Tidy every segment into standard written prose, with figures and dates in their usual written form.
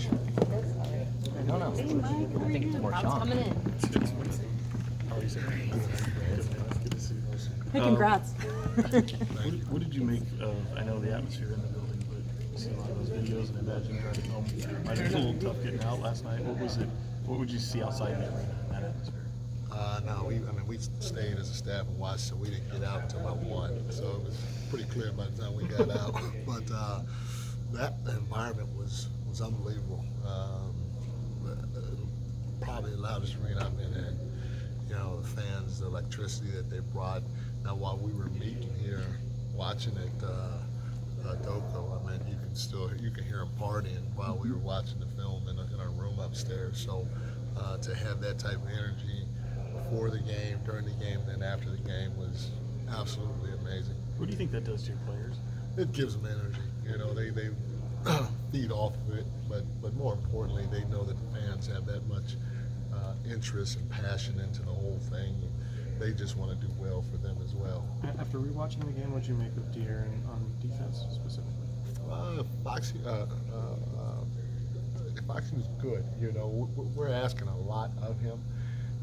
I don't know. I think it's more Sean. Coming in. Hey, congrats. What did you make of, I know the atmosphere in the building, but you see a lot of those videos and imagine driving home. It was a little tough getting out last night. What would you see outside the arena in that atmosphere? No, we stayed as a staff and watched, so we didn't get out until about 1. So it was pretty clear by the time we got out. But that environment was unbelievable. Probably the loudest arena I've been in. You know, the fans, the electricity that they brought. Now, while we were meeting here, watching it, Doko, I mean, you can hear them partying while we were watching the film in our room upstairs. So to have that type of energy before the game, during the game, and then after the game was absolutely amazing. What do you think that does to your players? It gives them energy. You know, they feed off of it, but more importantly, they know that the fans have that much interest and passion into the whole thing. They just want to do well for them as well. After rewatching the game, what did you make of De'Aaron on defense specifically? Foxy was good. You know, we're asking a lot of him.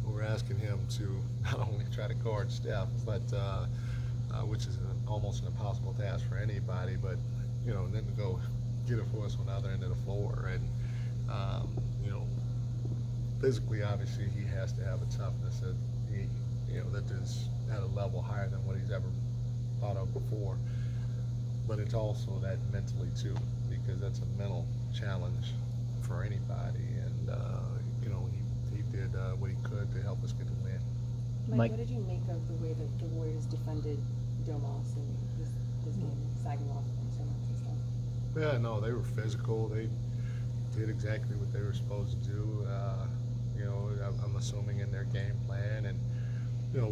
We're asking him to not only try to guard Steph, but which is almost an impossible task for anybody, but you know, then to go get it for us on the other end of the floor. And you know, physically, obviously, he has to have a toughness that that is at a level higher than what he's ever thought of before. But it's also that mentally too, because that's a mental challenge for anybody. And you know, he did what he could to help us get the win. Mike, what did you make of the way that the Warriors defended Domas in this game, sagging off and so much and stuff? Yeah, no, they were physical. They did exactly what they were supposed to do. You know, I'm assuming in their game plan, and you know,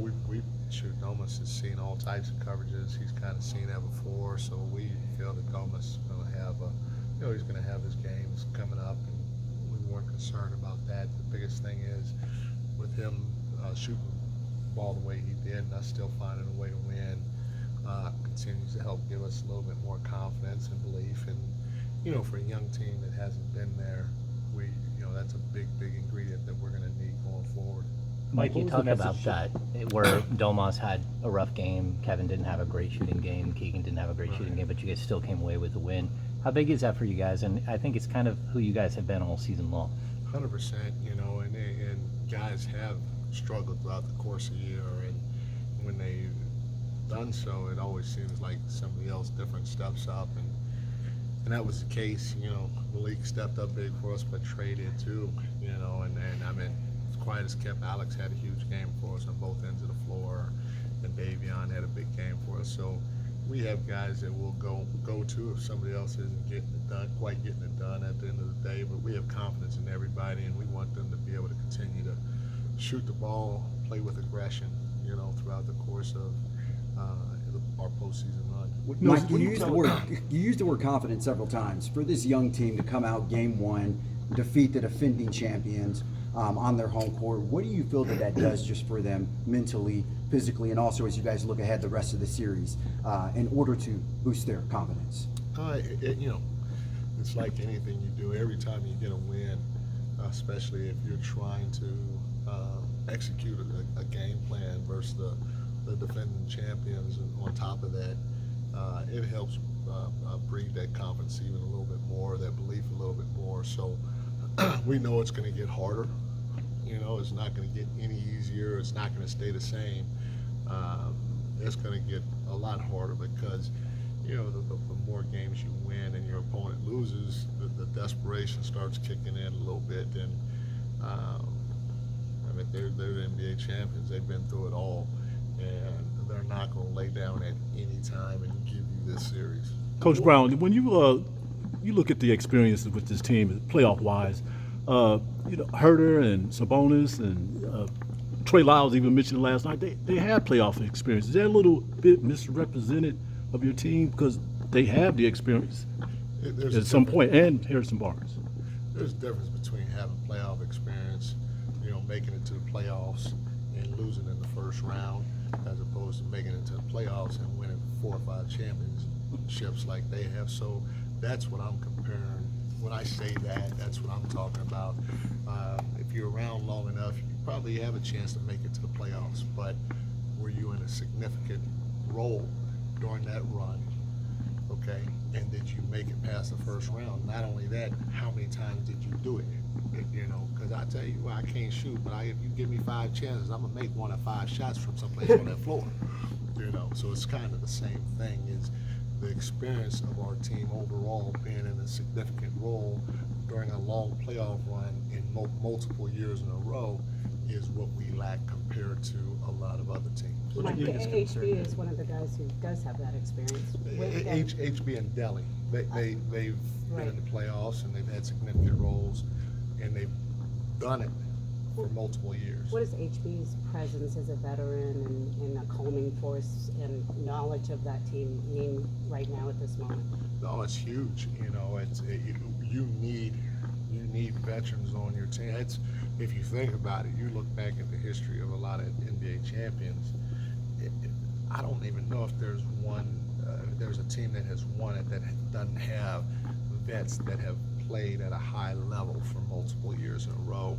Domas has seen all types of coverages. He's kind of seen that before, so we feel that Domas is going to have he's going to have his games coming up, and we weren't concerned about that. The biggest thing is with him shooting the ball the way he did, and us still finding a way to win, continues to help give us a little bit more confidence and belief. And you know, for a young team that hasn't been there, that's a big ingredient that we're going to need going forward. Mike, you talk about that, where Domas had a rough game, Kevin didn't have a great shooting game, Keegan didn't have a great shooting game, but you guys still came away with the win. How big is that for you guys? And I think it's kind of who you guys have been all season long. 100%, you know, and guys have struggled throughout the course of the year, and when they've done so, it always seems like somebody else different steps up, and that was the case. You know, Malik stepped up big for us, but traded too, you know, and I mean, quiet as kept, Alex had a huge game for us on both ends of the floor, and Davion had a big game for us. So we have guys that will go to if somebody else isn't quite getting it done at the end of the day. But we have confidence in everybody, and we want them to be able to continue to shoot the ball, play with aggression, you know, throughout the course of our postseason run. Mike, you used the word confident several times. For this young team to come out game one, defeat the defending champions on their home court, what do you feel that does just for them mentally, physically, and also as you guys look ahead the rest of the series in order to boost their confidence? You know, it's like anything you do. Every time you get a win, especially if you're trying to execute a game plan versus the defending champions, and on top of that, it helps breed that confidence even a little bit more, that belief a little bit more. So we know it's going to get harder. You know, it's not going to get any easier. It's not going to stay the same. It's going to get a lot harder because, you know, the more games you win and your opponent loses, the desperation starts kicking in a little bit. And I mean, they're the NBA champions. They've been through it all, and they're not going to lay down at any time and give you this series. Coach Brown, when you look at the experiences with this team, playoff-wise, you know, Herter and Sabonis and Trey Lyles even mentioned last night, they have playoff experience. Is that a little bit misrepresented of your team because they have the experience at some point, and Harrison Barnes? There's a difference between having playoff experience, you know, making it to the playoffs and losing in the first round, as opposed to making it to the playoffs and winning 4 or 5 championships like they have. So that's what I'm comparing. When I say that, that's what I'm talking about. If you're around long enough, you probably have a chance to make it to the playoffs, but were you in a significant role during that run? Okay, and did you make it past the first round? Not only that, how many times did you do it? You know, because I tell you, well, I can't shoot, but if you give me 5 chances, I'm gonna make 1 of 5 shots from someplace on that floor. You know, so it's kind of the same thing. Is the experience of our team overall being in a significant role during a long playoff run in multiple years in a row is what we lack compared to a lot of other teams. What's Mike, your biggest concern? HB is one of the guys who does have that experience. HB and Delhi, they've been Right. in the playoffs and they've had significant roles, and they've done it for multiple years. What does HB's presence as a veteran and a calming force and knowledge of that team mean right now at this moment? No, it's huge. You know, you need veterans on your team. If you think about it, you look back at the history of a lot of NBA champions. I don't even know if there's there's a team that has won it that doesn't have vets that have played at a high level for multiple years in a row.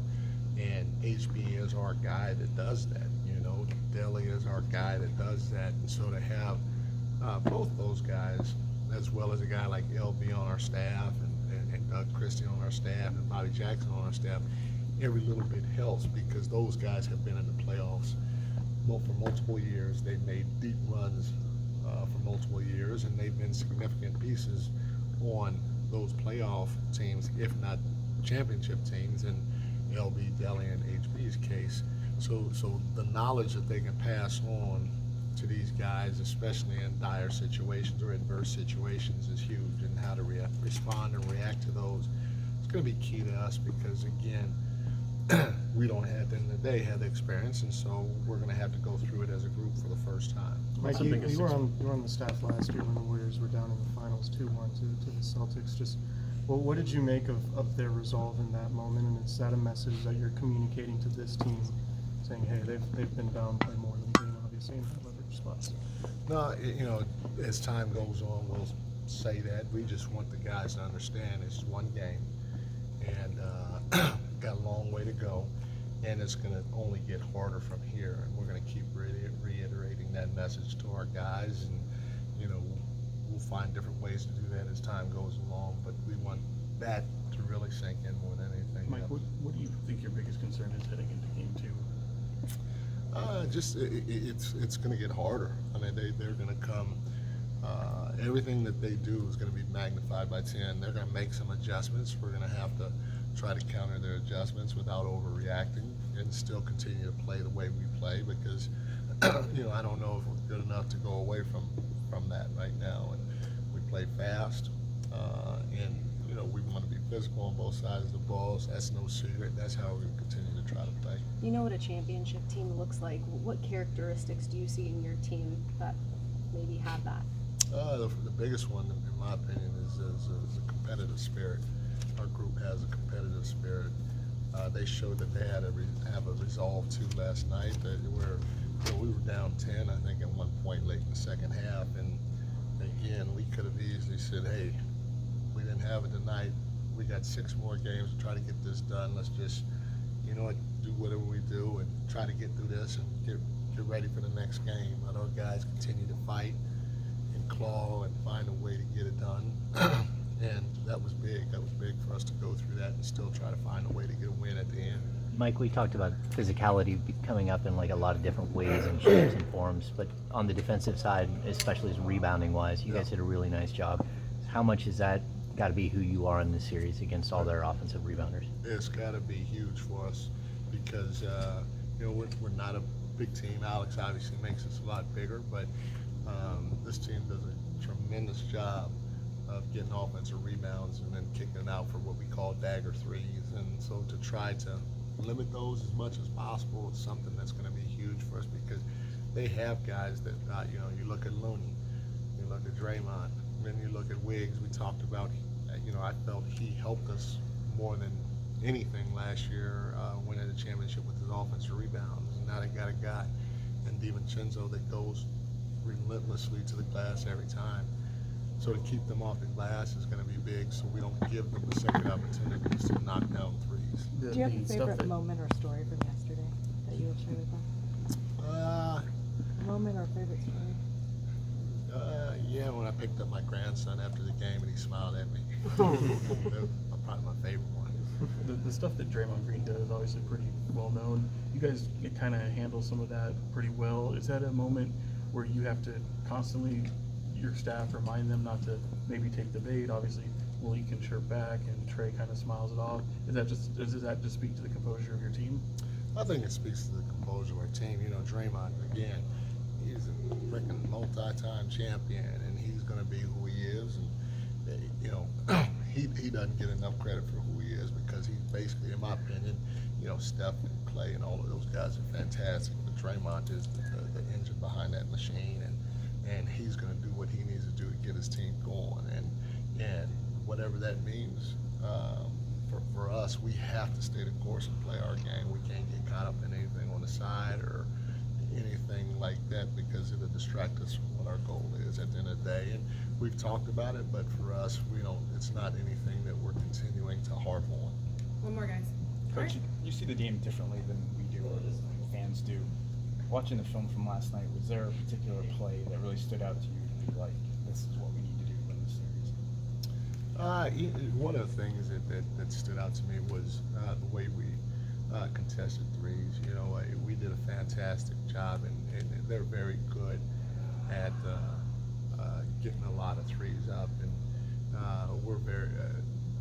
And HB is our guy that does that. You know, Delhi is our guy that does that. And so to have both those guys, as well as a guy like LB on our staff and Doug Christie on our staff and Bobby Jackson on our staff, every little bit helps because those guys have been in the playoffs for multiple years. They've made deep runs for multiple years, and they've been significant pieces on those playoff teams, if not championship teams, in LB, Delhi, and HB's case. So the knowledge that they can pass on to these guys, especially in dire situations or adverse situations, is huge, and how to respond and react to those. It's going to be key to us because, again, we don't have, at the end of the day, have the experience, and so we're going to have to go through it as a group for the first time. What's Mike, the you biggest were on the staff last year when the Warriors were down in the finals 2-1 to the Celtics. Just, well, what did you make of their resolve in that moment? And is that a message that you're communicating to this team, saying, hey, they've been down by more than game, obviously, in high leverage spots? No, you know, as time goes on, we'll say that. We just want the guys to understand it's one game, and got a long way to go, and it's going to only get harder from here. And we're going to keep reiterating that message to our guys, and you know, we'll find different ways to do that as time goes along. But we want that to really sink in more than anything Mike, else. what do you think your biggest concern is heading into game 2? It's going to get harder. I mean, they're going to come. Everything that they do is going to be magnified by 10. They're going to make some adjustments. We're going to have to try to counter their adjustments without overreacting and still continue to play the way we play because, you know, I don't know if we're good enough to go away from that right now. And we play fast, and you know, we want to be physical on both sides of the ball. So that's no secret. That's how we continue to try to play. You know what a championship team looks like. What characteristics do you see in your team that maybe have that? The biggest one, in my opinion, is a competitive spirit. Our group has a competitive spirit. They showed that they have a resolve too last night. That we were down 10, I think, at one point late in the second half, and again, we could have easily said, "Hey, we didn't have it tonight. We got 6 more games to try to get this done. Let's just, you know, do whatever we do and try to get through this and get ready for the next game." Let our guys continue to fight and claw and find a way to get it done. And that was big. That was big for us to go through that and still try to find a way to get a win at the end. Mike, we talked about physicality coming up in like a lot of different ways and shapes and forms, but on the defensive side, especially as rebounding wise, you guys did a really nice job. How much has that got to be who you are in this series against all their offensive rebounders? It's got to be huge for us because you know, we're not a big team. Alex obviously makes us a lot bigger, but this team does a tremendous job of getting offensive rebounds and then kicking it out for what we call dagger threes. And so to try to limit those as much as possible is something that's going to be huge for us because they have guys that, you know, you look at Looney, you look at Draymond, then you look at Wiggs. We talked about, you know, I felt he helped us more than anything last year, winning the championship with his offensive rebounds. And now they got a guy in DiVincenzo that goes relentlessly to the glass every time. So to keep them off the glass is going to be big, so we don't give them the second opportunities to knock down threes. Do you have a The stuff favorite that- moment or story from yesterday that you will share with us? Moment or favorite story? Yeah, when I picked up my grandson after the game and he smiled at me. That was probably my favorite one. The stuff that Draymond Green does is obviously pretty well known. You guys kind of handle some of that pretty well. Is that a moment where you have to constantly, your staff, remind them not to maybe take the bait? Obviously, Malik can chirp back and Trey kind of smiles it off. Does that just speak to the composure of your team? I think it speaks to the composure of our team. You know, Draymond, again, he's a freaking multi-time champion, and he's going to be who he is. And, you know, he doesn't get enough credit for who he is because he's basically, in my opinion, you know, Steph and Clay and all of those guys are fantastic. But Draymond is the engine behind that machine, and he's going to do what he needs to do to get his team going. And whatever that means, for us, we have to stay the course and play our game. We can't get caught up in anything on the side or anything like that because it'll distract us from what our goal is at the end of the day. And we've talked about it, but for us, it's not anything that we're continuing to harp on. One more, guys. Coach, you see the game differently than we do or fans do. Watching the film from last night, was there a particular play that really stood out to you? Like, this is what we need to do to win this series? One of the things that stood out to me was the way we contested threes. You know, we did a fantastic job, and they're very good at getting a lot of threes up, and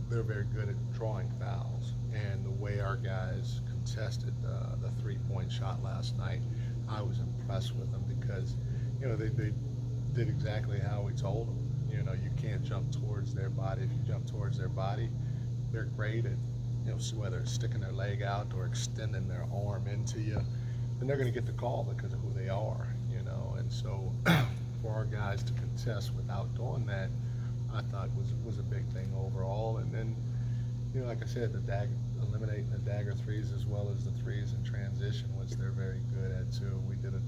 they're very good at drawing fouls. And the way our guys contested the three-point shot last night, I was impressed with them because, you know, they did exactly how we told them. You know, you can't jump towards their body. If you jump towards their body, they're great at, you know, so whether it's sticking their leg out or extending their arm into you, then they're going to get the call because of who they are, you know. And so for our guys to contest without doing that, I thought was a big thing overall. And then, you know, like I said, eliminating the dagger threes as well as the threes in transition, which they're very good at too. We did a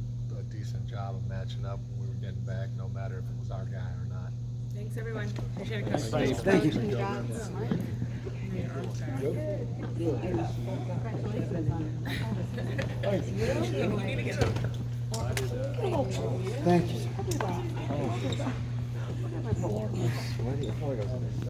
decent job of matching up when we were getting back, no matter if it was our guy or not. Thanks, everyone. Appreciate it, Coach. Thank you. Congrats. Thank you.